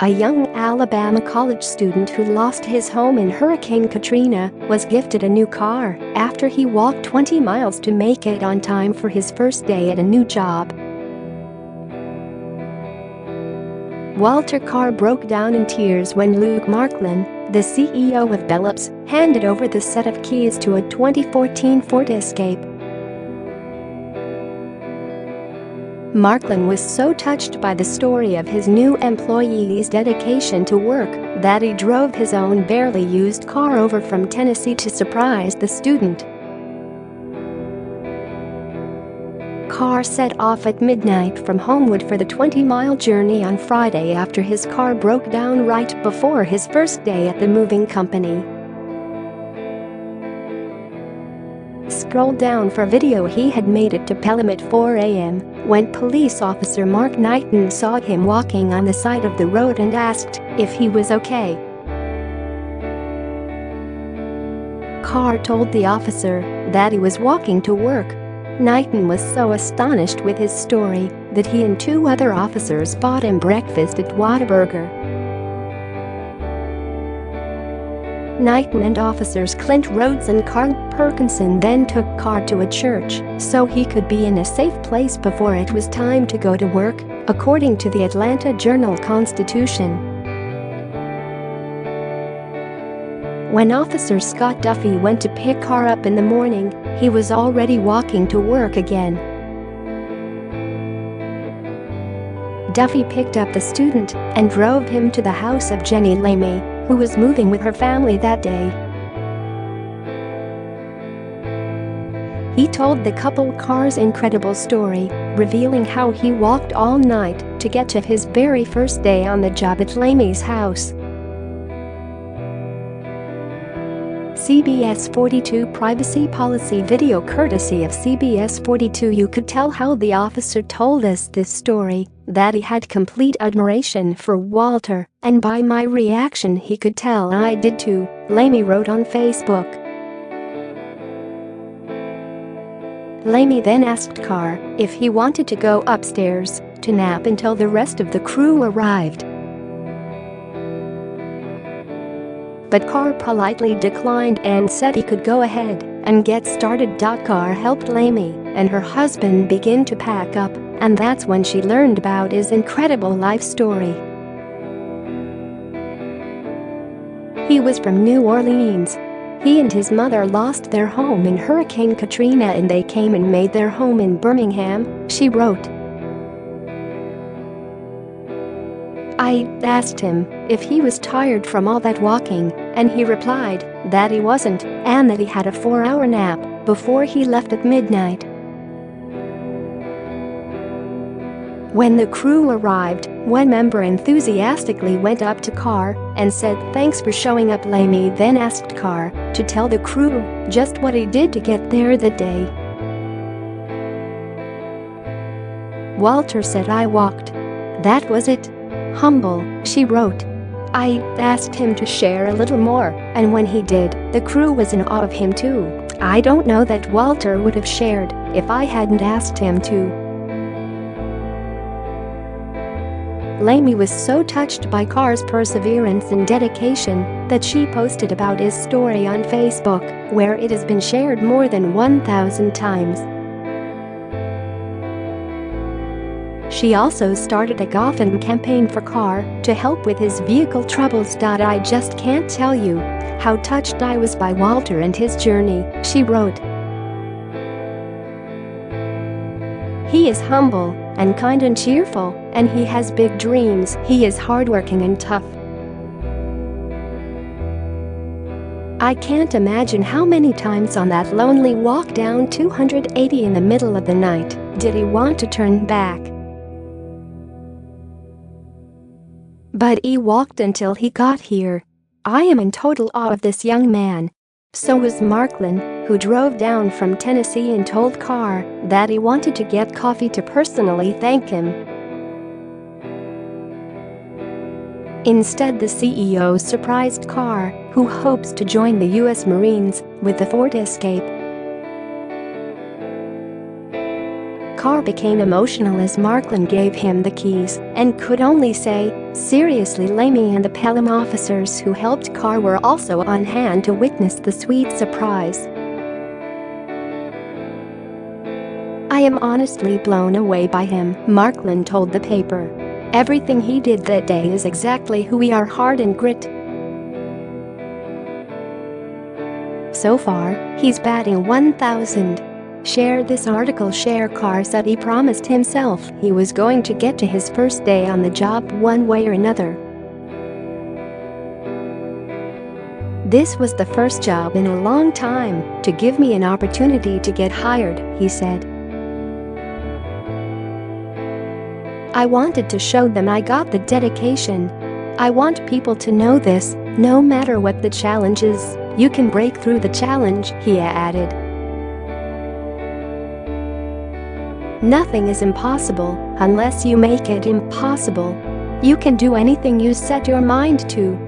A young Alabama college student who lost his home in Hurricane Katrina was gifted a new car after he walked 20 miles to make it on time for his first day at a new job. Walter Carr broke down in tears when Luke Marklin, the CEO of Bellops, handed over the set of keys to a 2014 Ford Escape. Marklin was so touched by the story of his new employee's dedication to work that he drove his own barely used car over from Tennessee to surprise the student. Carr set off at midnight from Homewood for the 20-mile journey on Friday after his car broke down right before his first day at the moving company. Scroll down for video. He had made it to Pelham at 4 a.m. when police officer Mark Knighton saw him walking on the side of the road and asked if he was okay. Carr told the officer that he was walking to work. Knighton was so astonished with his story that he and two other officers bought him breakfast at Whataburger. Knighton and officers Clint Rhodes and Carl Perkinson then took Carr to a church so he could be in a safe place before it was time to go to work, according to the Atlanta Journal-Constitution. When Officer Scott Duffy went to pick Carr up in the morning, he was already walking to work again. Duffy picked up the student and drove him to the house of Jenny Lamey, who was moving with her family that day. He told the couple Carr's incredible story, revealing how he walked all night to get to his very first day on the job at Lamey's house. CBS 42 privacy policy video courtesy of CBS 42. You could tell how the officer told us this story, that he had complete admiration for Walter, and by my reaction he could tell I did too, Lamey wrote on Facebook. Lamey then asked Carr if he wanted to go upstairs to nap until the rest of the crew arrived. But Carr politely declined and said he could go ahead and get started. Carr helped Lamey and her husband begin to pack up, and that's when she learned about his incredible life story. He was from New Orleans. He and his mother lost their home in Hurricane Katrina and they came and made their home in Birmingham, she wrote. I asked him if he was tired from all that walking, and he replied that he wasn't and that he had a 4-hour nap before he left at midnight. When the crew arrived, one member enthusiastically went up to Carr and said thanks for showing up. Lamey then asked Carr to tell the crew just what he did to get there that day. Walter said I walked. That was it. Humble, she wrote. I asked him to share a little more, and when he did, the crew was in awe of him too. I don't know that Walter would have shared if I hadn't asked him to. Lamey was so touched by Carr's perseverance and dedication that she posted about his story on Facebook, where it has been shared more than 1,000 times. She also started a GoFundMe campaign for Carr to help with his vehicle troubles. I just can't tell you how touched I was by Walter and his journey, she wrote. He is humble and kind and cheerful, and he has big dreams. He is hardworking and tough. I can't imagine how many times on that lonely walk down 280 in the middle of the night did he want to turn back. But he walked until he got here. I am in total awe of this young man. So was Marklin, who drove down from Tennessee and told Carr that he wanted to get coffee to personally thank him. Instead, the CEO surprised Carr, who hopes to join the U.S. Marines, with the Ford Escape. Carr became emotional as Marklin gave him the keys and could only say, Seriously, Lamy and the Pelham officers who helped Carr were also on hand to witness the sweet surprise. "I am honestly blown away by him," Markland told the paper. "Everything he did that day is exactly who we are, heart and grit. So far, he's batting 1,000. Share this article. Carr said he promised himself he was going to get to his first day on the job one way or another. "This was the first job in a long time to give me an opportunity to get hired," he said. "I wanted to show them I got the dedication. I want people to know this, no matter what the challenge is, you can break through the challenge," he added. "Nothing is impossible unless you make it impossible. You can do anything you set your mind to."